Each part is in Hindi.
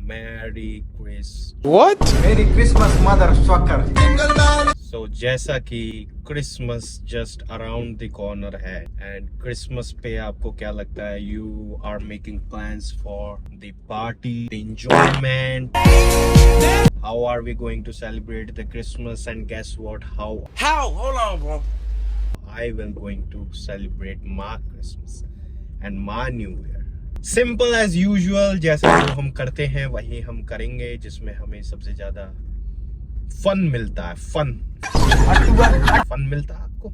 Mary Chris. What? Merry Christmas, motherfucker. So जैसा कि Christmas just around the corner है एंड क्रिसमस पे आपको क्या लगता है, you are making plans for the party, the enjoyment, how are we going to celebrate the Christmas and guess what, how Hold on, bro. I will going to celebrate my Christmas and my New Year. Simple as usual, जैसा जो हम करते हैं वही हम करेंगे, जिसमें हमें सबसे ज्यादा फन मिलता है। फन मिलता है आपको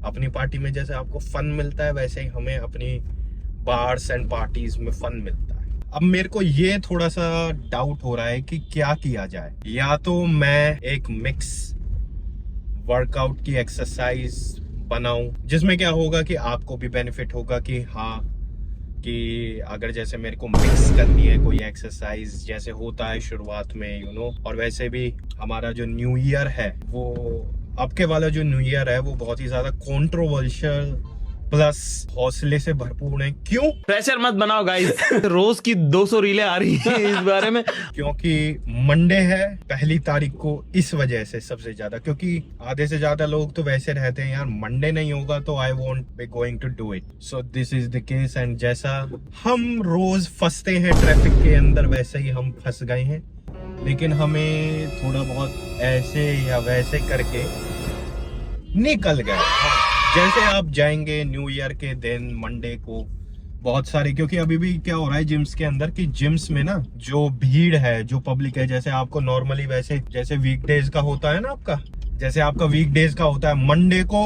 अपनी पार्टी में, जैसे आपको फन मिलता है वैसे ही हमें अपनी बार्स एंड पार्टीज में फन मिलता है। अब मेरे को ये थोड़ा सा डाउट हो रहा है कि क्या किया जाए। या तो मैं एक मिक्स वर्कआउट की एक्सरसाइज बनाऊं, जिसमें क्या होगा कि आपको भी बेनिफिट होगा कि हाँ, कि अगर जैसे मेरे को मिक्स करनी है कोई एक्सरसाइज, जैसे होता है शुरुआत में और वैसे भी हमारा जो न्यू ईयर है, वो अब के वाला जो न्यू ईयर है वो बहुत ही ज्यादा कंट्रोवर्शियल प्लस हौसले से भरपूर है। क्यों? प्रेशर मत बनाओ गाइस। रोज की 200 रीलें आ रही हैं इस बारे में। क्योंकि मंडे है 1 तारीख को, इस वजह से सबसे ज्यादा, क्योंकि आधे से ज्यादा लोग तो वैसे रहते हैं यार मंडे नहीं होगा तो I won't be going to do it. So this is the case and जैसा हम रोज फंसते हैं ट्रैफिक के अंदर वैसे ही हम फंस गए हैं, लेकिन हमें थोड़ा बहुत ऐसे या वैसे करके निकल गए। जैसे आप जाएंगे न्यू ईयर के दिन मंडे को बहुत सारे, क्योंकि अभी भी क्या हो रहा है जिम्स के अंदर कि जिम्स में ना जो भीड़ है, जो पब्लिक है, जैसे आपको नॉर्मली वैसे जैसे वीकडेज का होता है ना आपका, जैसे आपका वीकडेज का होता है, मंडे को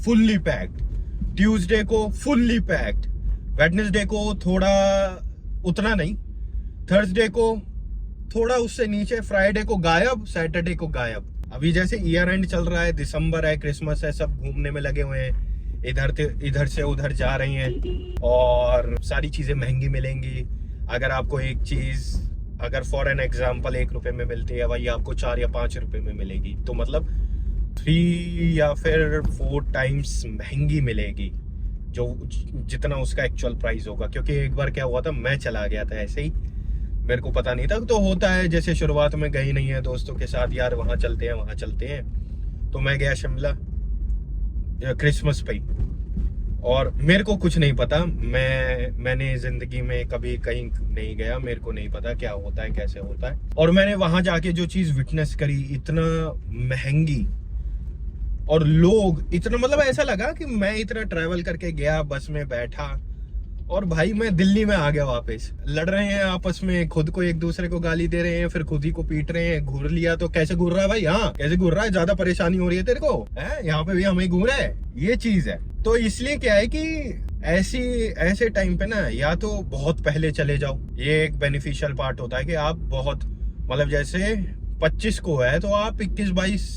फुल्ली पैक्ड, ट्यूसडे को फुल्ली पैक्ड, वेडनेसडे को थोड़ा उतना नहीं, थर्सडे को थोड़ा उससे नीचे, फ्राइडे को गायब, सैटरडे को गायब। अभी जैसे ईयर एंड चल रहा है, दिसंबर है, क्रिसमस है, सब घूमने में लगे हुए हैं, इधर से उधर जा रही हैं और सारी चीजें महंगी मिलेंगी। अगर आपको एक चीज अगर फॉर एन एग्जांपल 1 रुपए में मिलती है, वही आपको 4 या 5 रुपए में मिलेगी, तो मतलब 3 या फिर 4 टाइम्स महंगी मिलेगी जो जितना उसका एक्चुअल प्राइस होगा। क्योंकि एक बार क्या हुआ था, मैं चला गया था ऐसे ही, मेरे को पता नहीं था। तो होता है जैसे शुरुआत में गई नहीं है दोस्तों के साथ, यार वहाँ चलते हैं, तो मैं गया शिमला क्रिसमस पे, और मेरे को कुछ नहीं पता, मैंने जिंदगी में कभी कहीं नहीं गया, मेरे को नहीं पता क्या होता है कैसे होता है। और मैंने वहां जाके जो चीज विटनेस करी, इतना महंगी और लोग इतना, मतलब ऐसा लगा कि मैं इतना ट्रैवल करके गया, बस में बैठा और भाई मैं दिल्ली में आ गया वापस। लड़ रहे हैं आपस में, खुद को एक दूसरे को गाली दे रहे हैं, फिर खुद ही को पीट रहे हैं। घूर लिया तो कैसे घूर रहा है भाई? हाँ, कैसे घूर रहा है? ज्यादा परेशानी हो रही है तेरे को? है यहाँ पे भी हमें घूर है, ये चीज है। तो इसलिए क्या है कि ऐसे टाइम पे ना, या तो बहुत पहले चले जाओ, ये एक बेनिफिशियल पार्ट होता है कि आप बहुत, मतलब जैसे 25 को है तो आप 21-22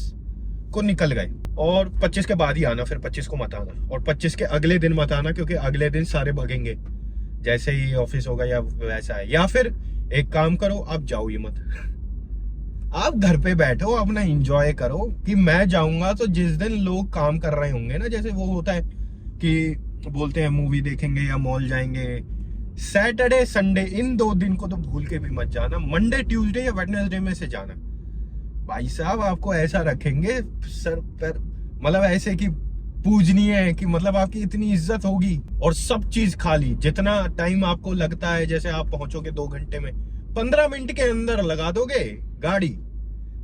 को निकल गए, और 25 के बाद ही आना, फिर 25 को मत आना, और 25 के अगले दिन मत आना, क्योंकि अगले दिन सारे भगेंगे जैसे ही ऑफिस होगा या वैसा है। या फिर एक काम करो, आप जाओ ही मत, आप घर पे बैठो, अपना एंजॉय करो। कि मैं जाऊंगा तो जिस दिन लोग काम कर रहे होंगे ना, जैसे वो होता है कि बोलते हैं मूवी देखेंगे या मॉल जाएंगे, सैटरडे संडे इन 2 दिन को तो भूल के भी मत जाना। मंडे ट्यूसडे या वेडनेसडे में से जाना। भाई साहब आपको ऐसा रखेंगे सर पर, मतलब ऐसे कि पूजनीय है, कि मतलब आपकी इतनी इज्जत होगी, और सब चीज खाली। जितना टाइम आपको लगता है, जैसे आप पहुंचोगे 2 घंटे में, 15 मिनट के अंदर लगा दोगे गाड़ी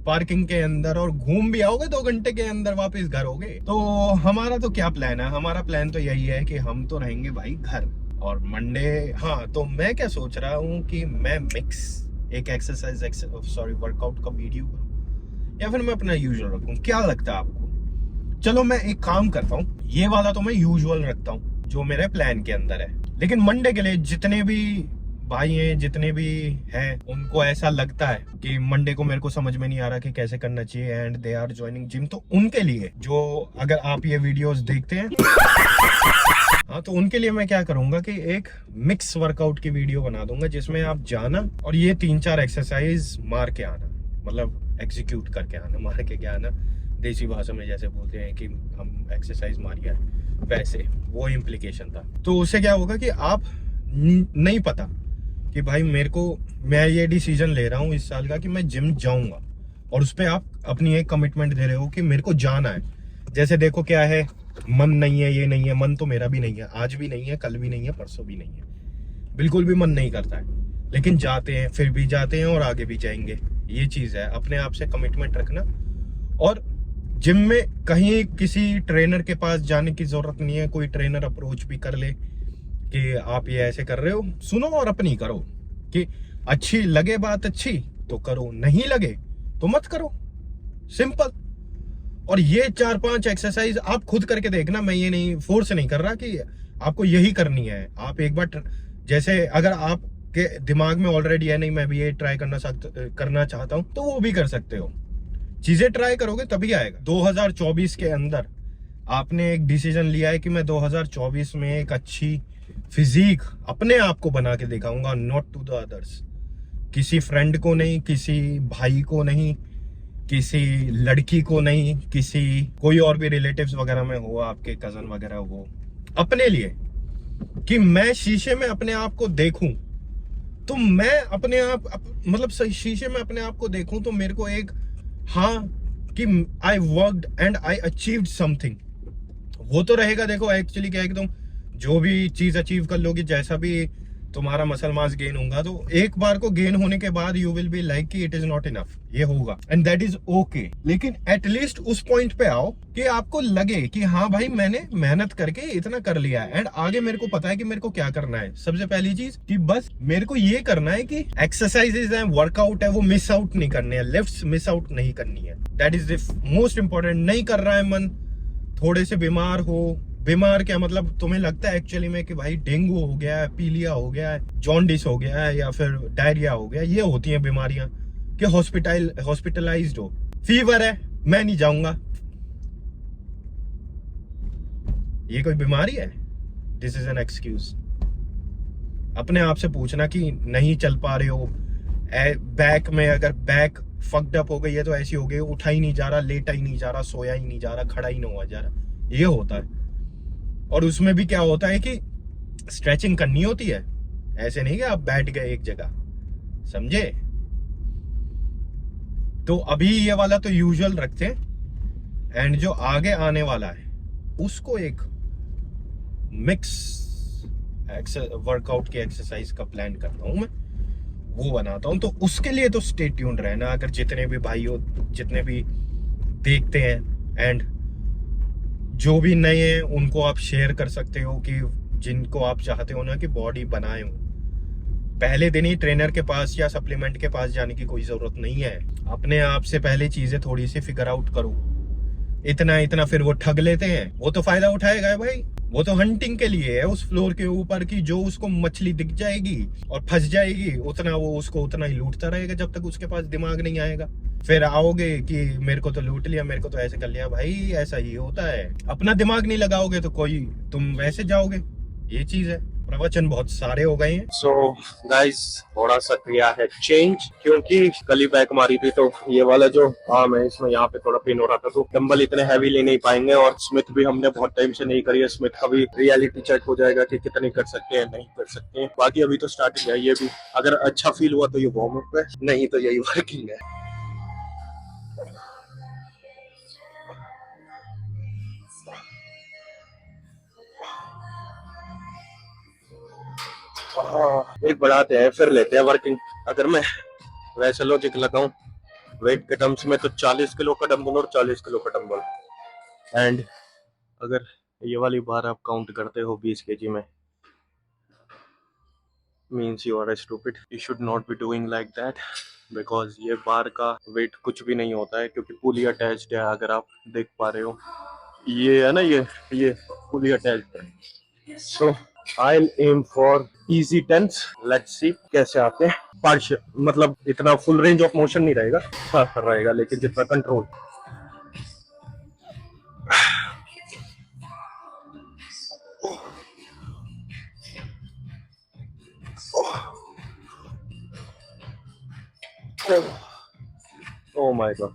पार्किंग के अंदर, और घूम भी आओगे 2 घंटे के अंदर, वापस घर होगे। तो हमारा तो क्या प्लान है? हमारा प्लान तो यही है कि हम तो रहेंगे भाई घर, और मंडे, हाँ, तो मैं क्या सोच रहा हूँ कि मैं मिक्स एक वर्कआउट का वीडियो करूँ, या फिर मैं अपना यूजुअल रखूं। क्या लगता है आपको? चलो मैं एक काम करता हूँ, ये वाला तो मैं यूजुअल रखता हूँ जो मेरे प्लान के अंदर है, लेकिन मंडे के लिए जितने भी भाई हैं, जितने भी हैं, उनको ऐसा लगता है कि मंडे को मेरे को समझ में नहीं आ रहा कि कैसे करना चाहिए, and they are joining gym, तो उनके लिए, जो अगर आप ये वीडियोस देखते हैं हाँ, तो उनके लिए मैं क्या करूंगा कि एक मिक्स वर्कआउट की वीडियो बना दूंगा, जिसमें आप जाना और ये 3-4 एक्सरसाइज मार के आना, मतलब एग्जीक्यूट करके आना, मार के क्या आना, देसी भाषा में जैसे बोलते हैं कि हम एक्सरसाइज मारिया, वैसे वो इम्प्लीकेशन था। तो उससे क्या होगा कि आप नहीं पता कि भाई मैं ये डिसीजन ले रहा हूँ इस साल का कि मैं जिम जाऊंगा, और उस पर आप अपनी एक कमिटमेंट दे रहे हो कि मेरे को जाना है। जैसे देखो क्या है, मन नहीं है, ये नहीं है, मन तो मेरा भी नहीं है, आज भी नहीं है, कल भी नहीं है, परसों भी नहीं है, बिल्कुल भी मन नहीं करता है, लेकिन जाते हैं, फिर भी जाते हैं और आगे भी जाएंगे। ये चीज है, अपने आप से कमिटमेंट रखना। और जिम में कहीं किसी ट्रेनर के पास जाने की जरूरत नहीं है। कोई ट्रेनर अप्रोच भी कर ले कि आप ये ऐसे कर रहे हो, सुनो और अपनी करो, कि अच्छी लगे बात अच्छी तो करो, नहीं लगे तो मत करो, सिंपल। और ये 4-5 एक्सरसाइज आप खुद करके देखना, मैं ये नहीं फोर्स नहीं कर रहा कि आपको यही करनी है। आप एक बार जैसे अगर आपके दिमाग में ऑलरेडी है नहीं मैं भी ये ट्राई करना चाहता हूं, तो वो भी कर सकते हो। चीजें ट्राई करोगे तभी आएगा। 2024 के अंदर आपने एक डिसीजन लिया है कि मैं 2024 में एक अच्छी फिजिक अपने आप को बना के दिखाऊंगा, नॉट टू द अदर्स। किसी फ्रेंड को नहीं, किसी भाई को नहीं, किसी लड़की को नहीं, किसी कोई और भी रिलेटिव्स वगैरह में हो, आपके कजन वगैरह हो, अपने लिए कि मैं शीशे में अपने आप को देखूं, तो मैं अपने आप मतलब शीशे में अपने आप को देखूं तो मेरे को एक हाँ कि I worked and I achieved something, वो तो रहेगा। देखो एक्चुअली क्या है कि तुम जो भी चीज अचीव कर लोगे, जैसा भी तुम्हारा मसल मास गेन होगा, तो एक बार को गेन होने के बाद यू विल बी लाइक कि इट इज नॉट इनफ, ये होगा एंड दैट इज ओके। लेकिन एटलीस्ट उस पॉइंट पे आओ कि आपको लगे कि हाँ भाई मैंने मेहनत करके इतना कर लिया है एंड आगे मेरे को पता है कि मेरे को क्या करना है। सबसे पहली चीज कि बस मेरे को ये करना है कि एक्सरसाइजेज है, वर्कआउट है, वो मिस आउट नहीं करने हैं, लिफ्ट्स मिस आउट नहीं करनी है। That is the most important. नहीं कर रहा है मन, थोड़े से बीमार हो, बीमार क्या मतलब तुम्हें लगता है एक्चुअली में कि भाई डेंगू हो गया है, पीलिया हो गया है, जॉन्डिस हो गया है, या फिर डायरिया हो गया, ये होती हैं बीमारियां कि हॉस्पिटलाइज्ड हो, फीवर है मैं नहीं जाऊंगा, ये कोई बीमारी है? This is an excuse. अपने आप से पूछना कि नहीं चल पा रहे हो, बैक में अगर बैक फक्ड अप हो गई है तो ऐसी हो गई, उठा ही नहीं जा रहा, लेटा ही नहीं जा रहा, सोया ही नहीं जा रहा, खड़ा ही नहीं हुआ जा रहा, ये होता है। और उसमें भी क्या होता है कि स्ट्रेचिंग करनी होती है, ऐसे नहीं कि आप बैठ गए एक जगह, समझे? तो अभी ये वाला तो यूजुअल रखते हैं, एंड जो आगे आने वाला है उसको एक मिक्स वर्कआउट की एक्सरसाइज का प्लान करता हूं मैं, वो बनाता हूं। तो उसके लिए तो स्टे ट्यून्ड रहना। अगर जितने भी भाई हो, जितने भी देखते हैं, एंड जो भी नए हैं उनको आप शेयर कर सकते हो कि जिनको आप चाहते हो ना कि बॉडी बनाए हो, पहले दिन ही ट्रेनर के पास या सप्लीमेंट के पास जाने की कोई जरूरत नहीं है। अपने आप से पहले चीजें थोड़ी सी फिगर आउट करो। इतना फिर वो ठग लेते हैं, वो तो फायदा उठाएगा भाई, वो तो हंटिंग के लिए है उस फ्लोर के ऊपर की, जो उसको मछली दिख जाएगी और फंस जाएगी उतना वो उसको उतना ही लूटता रहेगा जब तक उसके पास दिमाग नहीं आएगा। फिर आओगे कि मेरे को तो लूट लिया, मेरे को तो ऐसे कर लिया। भाई ऐसा ही होता है, अपना दिमाग नहीं लगाओगे तो तुम वैसे जाओगे, ये चीज है। प्रवचन बहुत सारे हो गए हैं। सो गाइस थोड़ा सा किया है चेंज, क्योंकि कल ही बैक मारी थी तो ये वाला जो आर्म है इसमें यहाँ पे थोड़ा पेन हो रहा था, तो डंबल इतने हैवी ले नहीं पाएंगे। और स्मिथ भी हमने बहुत टाइम से नहीं करी है, स्मिथ का भी रियलिटी चेक हो जाएगा कि कितनी कर सकते हैं नहीं कर सकते हैं। बाकी अभी तो स्टार्टिंग है, ये भी अगर अच्छा फील हुआ तो ये वार्म अप है, नहीं तो यही वर्किंग है। एक बढ़ाते हैं फिर लेते हैं वर्किंग। अगर मैं वैसे लॉजिक लगाऊं वेट के टर्म्स में तो 40 किलो का डंबल और 40 किलो का डंबल, एंड अगर ये वाली बार आप काउंट करते हो 20 केजी में, means you are stupid, you should not be doing like that, because ये बार का वेट कुछ भी नहीं होता है क्योंकि पुली अटैच्ड है। अगर आप देख पा रहे हो ये है ना, ये पुली अटैच्ड है। सो I'll aim for easy 10s. Let's see कैसे आते हैं। पार्शियल मतलब इतना फुल रेंज ऑफ मोशन नहीं रहेगा, रहेगा लेकिन जितना कंट्रोल। ओह माय गॉड,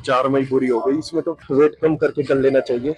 4 में ही बुरी हो गई। इसमें तो वेट कम करके कर लेना चाहिए।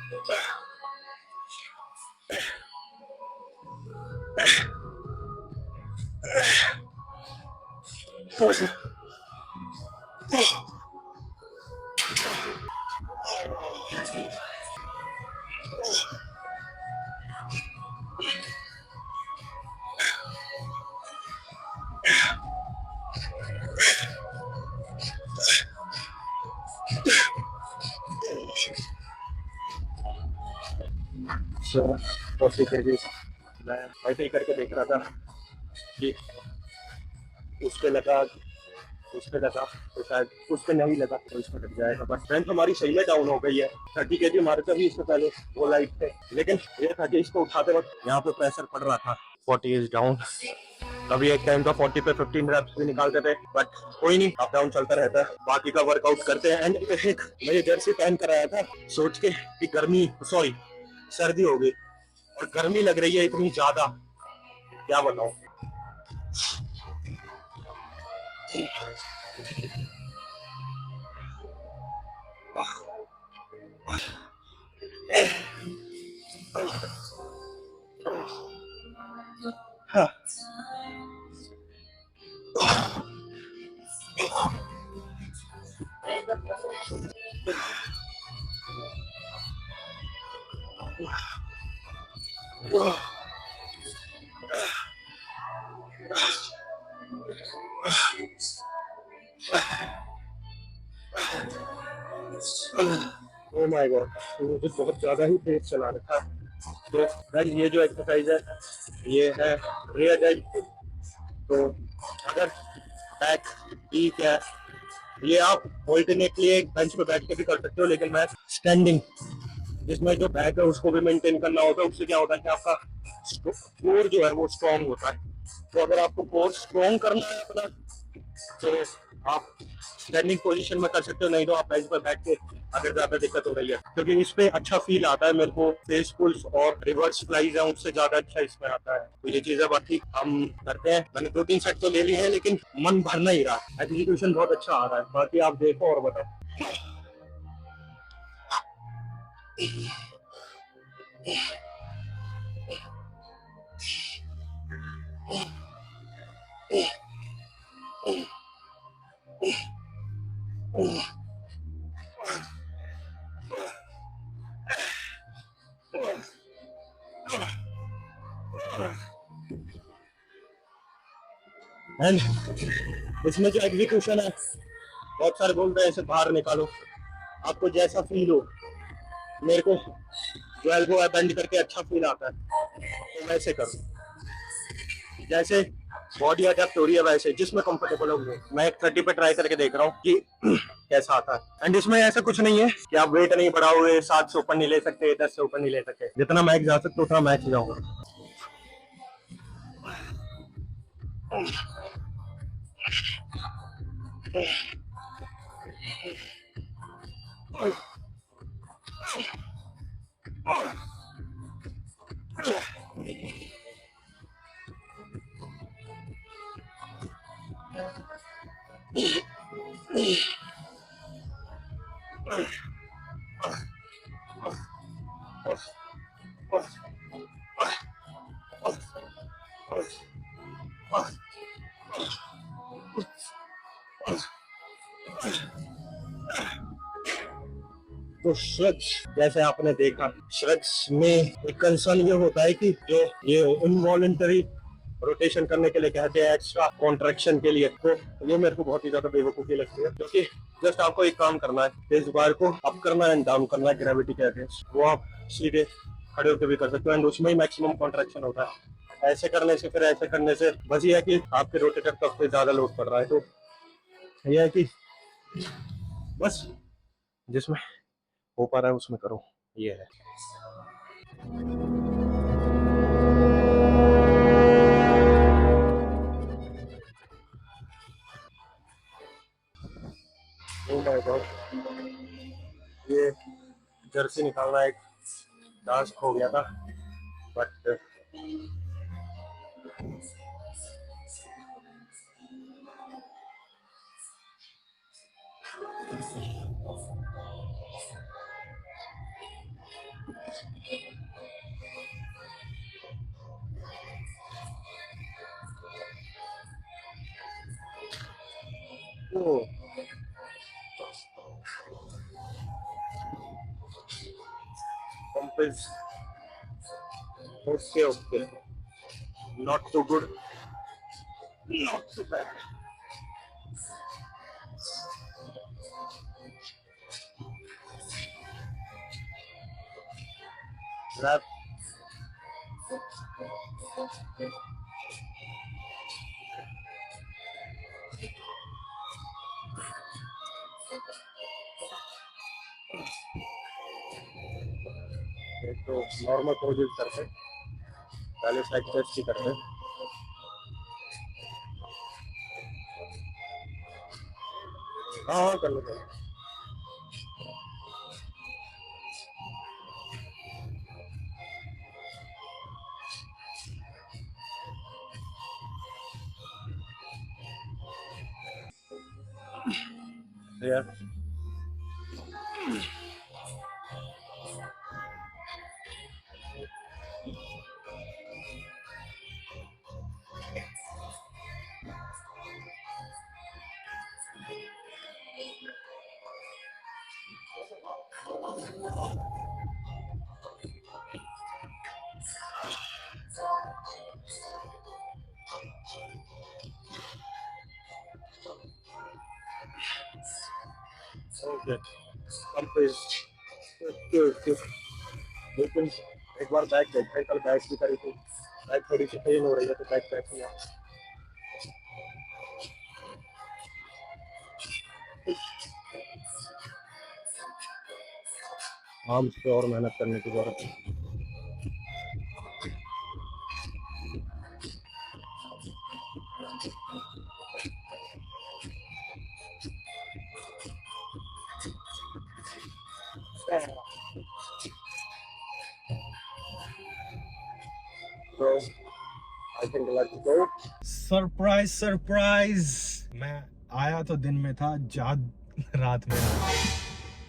40 kg मैं ऐसे ही करके देख रहा था कि उस पे लगा, उस पे लगा तो शायद उस पे नहीं लगा तो इस पे लग जाएगा। बट स्ट्रेंथ हमारी सही में डाउन हो गई है। 30 kg हमारे से भी इससे पहले वो लाइट थे, लेकिन ये था कि इसको उठाते वक्त यहाँ पे प्रेशर पड़ रहा था। 40 इज डाउन। कभी एक टाइम का 40 पे 15 रेप्स भी निकालते थे, बट कोई नहीं, अप डाउन चलता रहता है। बाकी का वर्कआउट करते हैं। एंड एक मैं ये जर्सी पहन कर आया था सोच के कि गर्मी, सॉरी सर्दी हो गई और गर्मी लग रही है इतनी ज्यादा, क्या बताऊं। हाँ। ओह माय गॉड, मुझे बहुत ज्यादा ही तेज चला रखा है। तो गाइस ये जो एक्सरसाइज है ये है रियर डेड। तो अगर बैक वीक है, ये आप ऑल्टरनेटली एक बेंच पे बैठ के भी कर सकते हो, लेकिन मैं स्टैंडिंग, जिसमें जो बैक है उसको भी मेंटेन करना होता है। उससे क्या होता है कि आपका कोर जो है वो स्ट्रॉन्ग होता है। तो अगर आपको कोर स्ट्रॉन्ग करना है अपना, तो आप स्टैंडिंग पोजीशन में कर सकते हो, नहीं तो आप बेंच पर बैठ के अगर ज्यादा दिक्कत हो रही है, क्योंकि इस पे अच्छा फील आता है मेरे को। फेस पुल्स और रिवर्स फ्लाइज है उससे ज्यादा अच्छा इसमें आता है। तो ये चीजें बाकी हम करते हैं। मैंने 2-3 सेट तो ले ली है, लेकिन मन भर नहीं रहा। एग्जीक्यूशन बहुत अच्छा आ रहा है। बाकी आप देखो और बताओ। एंड इसमें जो एग्जीक्यूशन है, बहुत सारे बोलते हैं इसे बाहर निकालो, आपको जैसा फील हो। मेरे को जो एल्बो है बेंड करके अच्छा फील आता है, तो मैं ऐसे करूँ। जैसे बॉडी अडेप्ट हो रही है वैसे जिसमें कंफर्टेबल हो। मैं एक 30 पे ट्राई करके देख रहा हूँ कि कैसा आता है। एंड इसमें ऐसा कुछ नहीं है कि आप वेट नहीं बढ़ाओगे, 7 से ऊपर नहीं ले सकते, 10 से ऊपर नहीं ले सकते। जितना मैक्स जा सकते उतना मैक्स जाऊंगा। तो श्रग्स, जैसे आपने देखा, श्रग्स में एक कंसर्न ये होता है कि जो ये इनवॉलंटरी रोटेशन करने के लिए कहते हैं, एक्स्ट्रा कॉन्ट्रैक्शन के लिए, तो ये मेरे को बहुत ही ज्यादा बेवकूफी लगती है। क्योंकि जस्ट आपको एक काम करना है, इस बार को अप करना एंड डाउन करना है ग्रेविटी के अगेंस्ट। वो आप सीधे खड़े होकर भी कर सकते हो एंड उसमें ही मैक्सिमम कॉन्ट्रैक्शन होता है। ऐसे करने से, फिर ऐसे करने से बस ये है कि आपके रोटेटर कफ पे ज्यादा लोड पड़ रहा है। तो ये है कि बस जिसमें हो पा रहा है उसमें करो, ये है। Oh my God, ये जर्सी निकालना एक टास्क हो गया था, but Oh. Pump is okay. Not too good. Not too bad. Wrap. तो नॉर्मल प्रोड्यूस करते हैं, पहले साइड टेस्ट ही करते हैं। हाँ कर लो। Yeah. Okay. लेकिन एक बार बैक देखते हैं, कल बैक भी करी थी, बैक थोड़ी सी पेन हो रही है तो बैक किया। आर्म्स पे और मेहनत करने की जरूरत है। So I think let's go. Surprise. मैं आया तो दिन में था, रात में।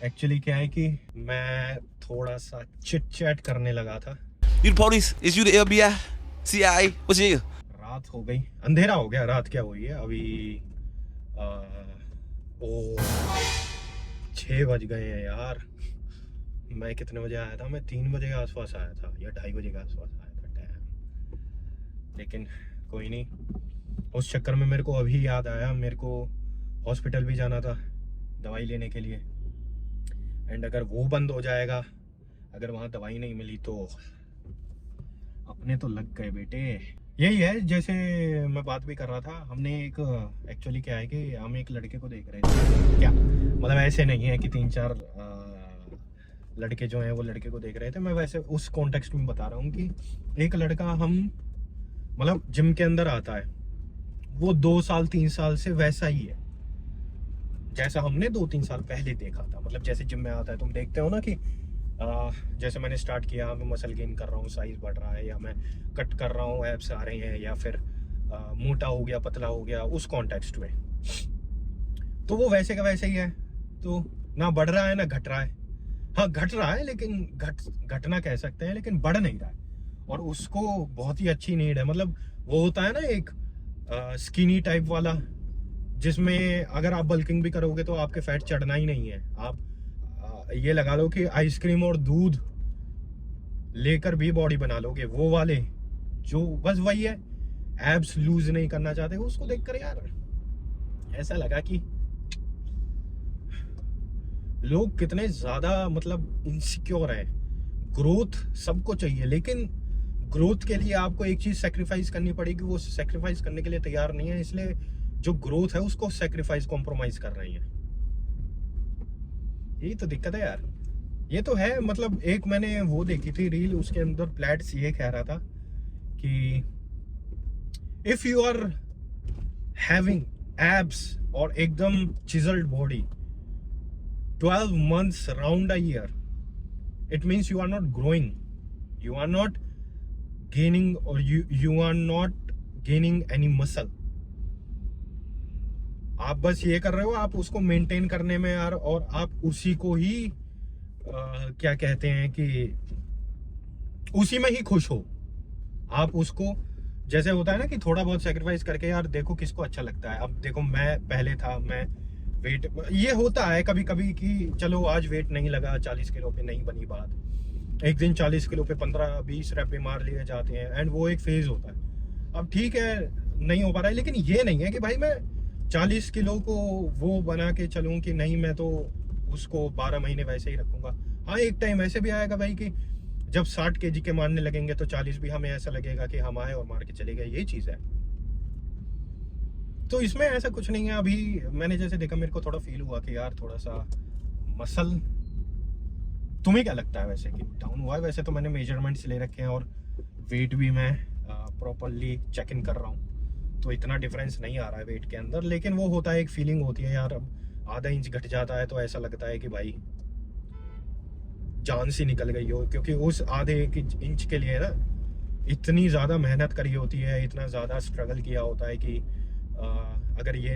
एक्चुअली क्या है कि मैं थोड़ा सा चिट चैट करने लगा था। You the police? Is you the FBI? CIA? What's your? रात हो गई, अंधेरा हो गया। रात क्या हुई है अभी? 6 बज गए हैं यार। मैं कितने बजे आया था? मैं 3 बजे के आसपास आया था या 2:30 बजे के आसपास आया था। डैम। लेकिन कोई नहीं, उस चक्कर में मेरे को अभी याद आया, मेरे को हॉस्पिटल भी जाना था दवाई लेने के लिए। एंड अगर वो बंद हो जाएगा, अगर वहाँ दवाई नहीं मिली तो अपने तो लग गए बेटे। यही है, जैसे मैं बात भी कर रहा था, हमने एक एक्चुअली क्या है कि हम एक लड़के को देख रहे थे। क्या मतलब ऐसे नहीं है कि 3-4 लड़के जो हैं वो लड़के को देख रहे थे। मैं वैसे उस कॉन्टेक्स्ट में बता रहा हूँ कि एक लड़का हम मतलब जिम के अंदर आता है, वो 2 साल 3 साल से वैसा ही है जैसा हमने 2-3 साल पहले देखा था। मतलब जैसे जिम में आता है, तुम देखते हो ना कि जैसे मैंने स्टार्ट किया, मैं मसल गेन कर रहा हूँ, साइज बढ़ रहा है, या मैं कट कर रहा हूँ, एब्स आ रहे हैं, या फिर मोटा हो गया, पतला हो गया, उस कॉन्टेक्स्ट में तो वो वैसे का वैसे ही है। तो ना बढ़ रहा है ना घट रहा है। हाँ घट रहा है, लेकिन घटना कह सकते हैं, लेकिन बढ़ नहीं रहा है। और उसको बहुत ही अच्छी नीड है। मतलब वो होता है ना एक स्किनी टाइप वाला, जिसमें अगर आप बल्किंग भी करोगे तो आपके फैट चढ़ना ही नहीं है। आप ये लगा लो कि आइसक्रीम और दूध लेकर भी बॉडी बना लोगे, वो वाले जो बस वही है, एब्स लूज नहीं करना चाहते। उसको देखकर यार ऐसा लगा कि लोग कितने ज्यादा मतलब इनसिक्योर है। ग्रोथ सबको चाहिए, लेकिन ग्रोथ के लिए आपको एक चीज सेक्रीफाइस करनी पड़ेगी। वो सेक्रीफाइस करने के लिए तैयार नहीं है, इसलिए जो ग्रोथ है उसको सेक्रीफाइस कॉम्प्रोमाइज कर रही है। यही तो दिक्कत है यार। ये तो है। मतलब एक मैंने वो देखी थी रील, उसके अंदर प्लेट्स ये कह रहा था कि if you are having abs और एकदम chiselled body 12 months round a year, it means you are not growing, you are not gaining, or you are not gaining any muscle. आप बस ये कर रहे हो, आप उसको मेंटेन करने में यार, और आप उसी को ही क्या कहते हैं कि उसी में ही खुश हो। आप उसको जैसे होता है ना कि थोड़ा बहुत सेक्रीफाइस करके यार देखो किसको अच्छा लगता है। अब देखो मैं पहले था, मैं वेट ये होता है कभी कभी कि चलो आज वेट नहीं लगा, 40 किलो पे नहीं बनी बात, एक दिन 40 किलो पे 15-20 रैप पे मार लिए जाते हैं, एंड वो एक फेज होता है। अब ठीक है नहीं हो पा रहा है, लेकिन ये नहीं है कि भाई मैं 40 किलो को वो बना के चलूं कि नहीं मैं तो उसको 12 महीने वैसे ही रखूंगा। हाँ एक टाइम ऐसे भी आएगा भाई कि जब 60 kg के मारने लगेंगे तो 40 भी हमें ऐसा लगेगा कि हम आए और मार के चले गए, यही चीज़ है। तो इसमें ऐसा कुछ नहीं है। अभी मैंने जैसे देखा मेरे को थोड़ा फील हुआ कि यार थोड़ा सा मसल, तुम्हें क्या लगता है वैसे कि डाउन हुआ है? वैसे तो मैंने मेजरमेंट्स ले रखे हैं और वेट भी मैं प्रॉपरली चेक इन कर रहा हूँ, तो इतना डिफरेंस नहीं आ रहा है वेट के अंदर। लेकिन वो होता है, एक फीलिंग होती है यार, अब आधा इंच घट जाता है तो ऐसा लगता है कि भाई जान सी निकल गई हो, क्योंकि उस आधे एक इंच के लिए ना इतनी ज़्यादा मेहनत करी होती है, इतना ज़्यादा स्ट्रगल किया होता है कि अगर ये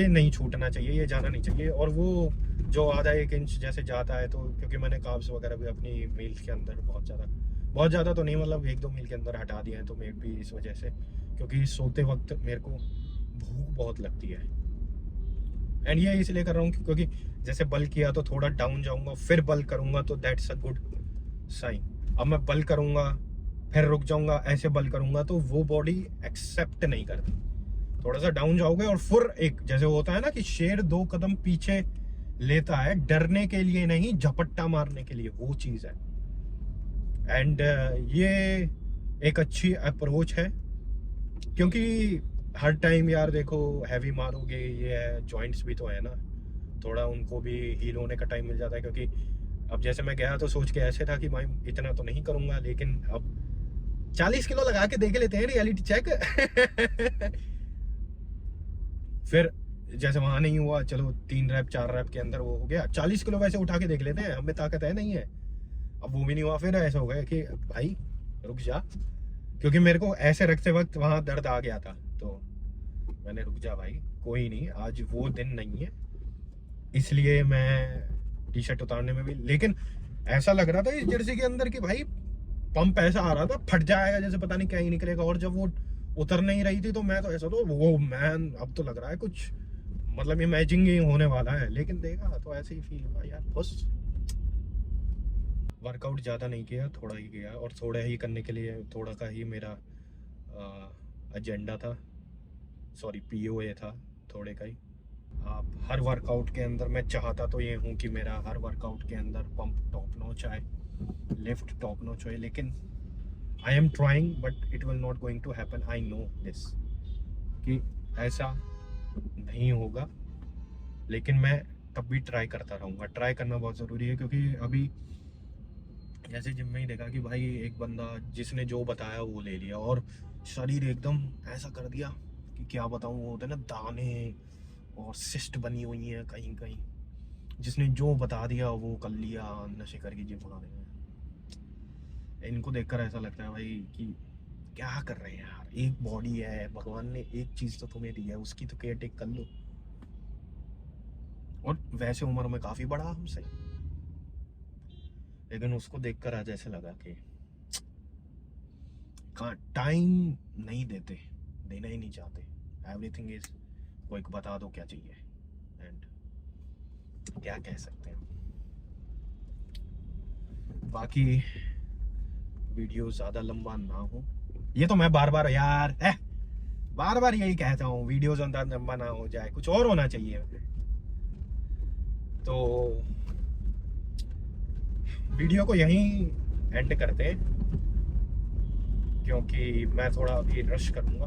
नहीं छूटना चाहिए, ये जाना नहीं चाहिए। और वो जो आधा एक इंच जैसे जाता है तो क्योंकि मैंने कार्ब्स वगैरह भी अपनी मील्स के अंदर बहुत ज़्यादा तो नहीं, मतलब 1-2 मील के अंदर हटा दिए हैं, तो मे भी इस वजह से, क्योंकि सोते वक्त मेरे को भूख बहुत लगती है। एंड ये इसलिए कर रहा हूँ क्योंकि जैसे बल किया तो थोड़ा डाउन जाऊंगा, फिर बल करूंगा तो दैट्स अ गुड साइन। अब मैं बल करूंगा फिर रुक जाऊंगा, ऐसे बल करूंगा तो वो बॉडी एक्सेप्ट नहीं करती। थोड़ा सा डाउन जाओगे और फिर एक जैसे होता है ना कि शेर 2 कदम पीछे लेता है, डरने के लिए नहीं, झपट्टा मारने के लिए, वो चीज है। एंड ये एक अच्छी अप्रोच है, क्योंकि हर टाइम यार देखो हैवी मारोगे, ये है जॉइंट्स भी तो है ना, थोड़ा उनको भी हील होने का टाइम मिल जाता है। क्योंकि अब जैसे मैं गया तो सोच के ऐसे था कि भाई इतना तो नहीं करूंगा, लेकिन अब 40 किलो लगा के देख लेते हैं, रियलिटी चेक। फिर जैसे वहां नहीं हुआ, चलो 3 रैप 4 रैप के अंदर वो हो गया, 40 किलो वैसे उठा के देख लेते हैं, हमें ताकत है नहीं है। अब वो भी नहीं हुआ, फिर ऐसा हो गया कि भाई रुक जा, क्योंकि मेरे को ऐसे रखते वक्त वहां दर्द आ गया था, तो मैंने रुक जा भाई, कोई नहीं, आज वो दिन नहीं है। इसलिए मैं टी शर्ट उतारने में भी, लेकिन ऐसा लग रहा था इस जर्सी के अंदर कि भाई पंप ऐसा आ रहा था फट जाएगा, जैसे पता नहीं क्या ही निकलेगा। और जब वो उतर नहीं रही थी तो मैं तो ऐसा, तो वो मैन अब तो लग रहा है कुछ मतलब इमेजिंग ही होने वाला है। लेकिन देखा तो ऐसे ही फील हुआ यार, बस वर्कआउट ज़्यादा नहीं किया, थोड़ा ही किया, और थोड़ा ही करने के लिए थोड़ा का ही मेरा एजेंडा था, सॉरी POA था, थोड़े का ही। आप हर वर्कआउट के अंदर, मैं चाहता तो ये हूँ कि मेरा हर वर्कआउट के अंदर पंप टॉप नॉच आए, लिफ्ट टॉप नॉच हो, लेकिन I am trying but it will not going to happen. I know this कि ऐसा नहीं होगा, लेकिन मैं तब भी ट्राई करता रहूँगा। ट्राई करना बहुत ज़रूरी है, क्योंकि अभी जैसे जिम में ही देखा कि भाई एक बंदा जिसने जो बताया वो ले लिया और शरीर एकदम ऐसा कर दिया कि क्या बताऊँ, वो होते हैं ना दाने और सिस्ट बनी हुई हैं कहीं कहीं, जिसने जो बता दिया वो कर लिया, नशे करके जिम बना रहे हैं। इनको देखकर ऐसा लगता है भाई कि क्या कर रहे हैं यार, एक बॉडी है, भगवान ने एक चीज़ तो तुम्हें दी है, उसकी तो केयर टेक कर लो। और वैसे उम्र में काफ़ी बड़ा हमसे, लेकिन उसको देखकर आज ऐसे लगा कि टाइम नहीं देते, देना ही नहीं चाहते। एवरीथिंग इज कोई को बता दो क्या चाहिए, एंड क्या कह सकते हैं। बाकी वीडियो ज़्यादा लंबा ना हो, ये तो मैं बार बार यार बार बार यही कहता हूँ, वीडियो ज़्यादा लंबा ना हो जाए, कुछ और होना चाहिए। तो वीडियो को यहीं एंड करते हैं, क्योंकि मैं थोड़ा अभी रश करूँगा,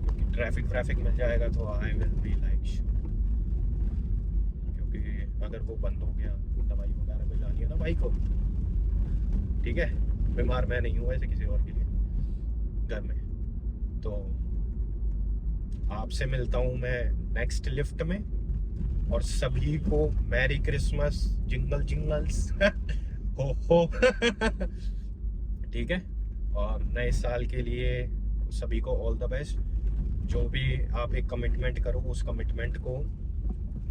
क्योंकि ट्रैफिक मिल जाएगा तो आई विल बी लाइक, क्योंकि अगर वो बंद हो गया, दवाई वगैरह मिल जानी है ना भाई को, ठीक है, बीमार मैं नहीं हूँ ऐसे किसी और के लिए घर में। तो आपसे मिलता हूँ मैं नेक्स्ट लिफ्ट में, और सभी को मैरी क्रिसमस, जिंगल्स हो ठीक है, और नए साल के लिए सभी को ऑल द बेस्ट। जो भी आप एक कमिटमेंट करो, उस कमिटमेंट को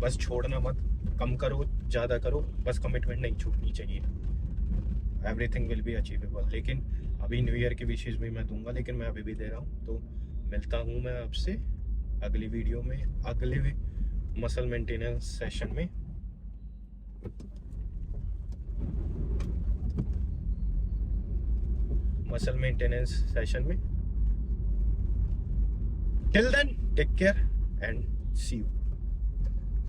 बस छोड़ना मत, कम करो ज़्यादा करो, बस कमिटमेंट नहीं छूटनी चाहिए। Everything will be achievable. लेकिन अभी न्यू ईयर की विशेष भी मैं दूंगा, लेकिन मैं अभी भी दे रहा हूँ। तो मिलता हूँ मैं आपसे अगली वीडियो में, अगले मसल मेंटेनेंस सेशन में। मसल मेंटेनेंस सेशन में। Till then take care and see you.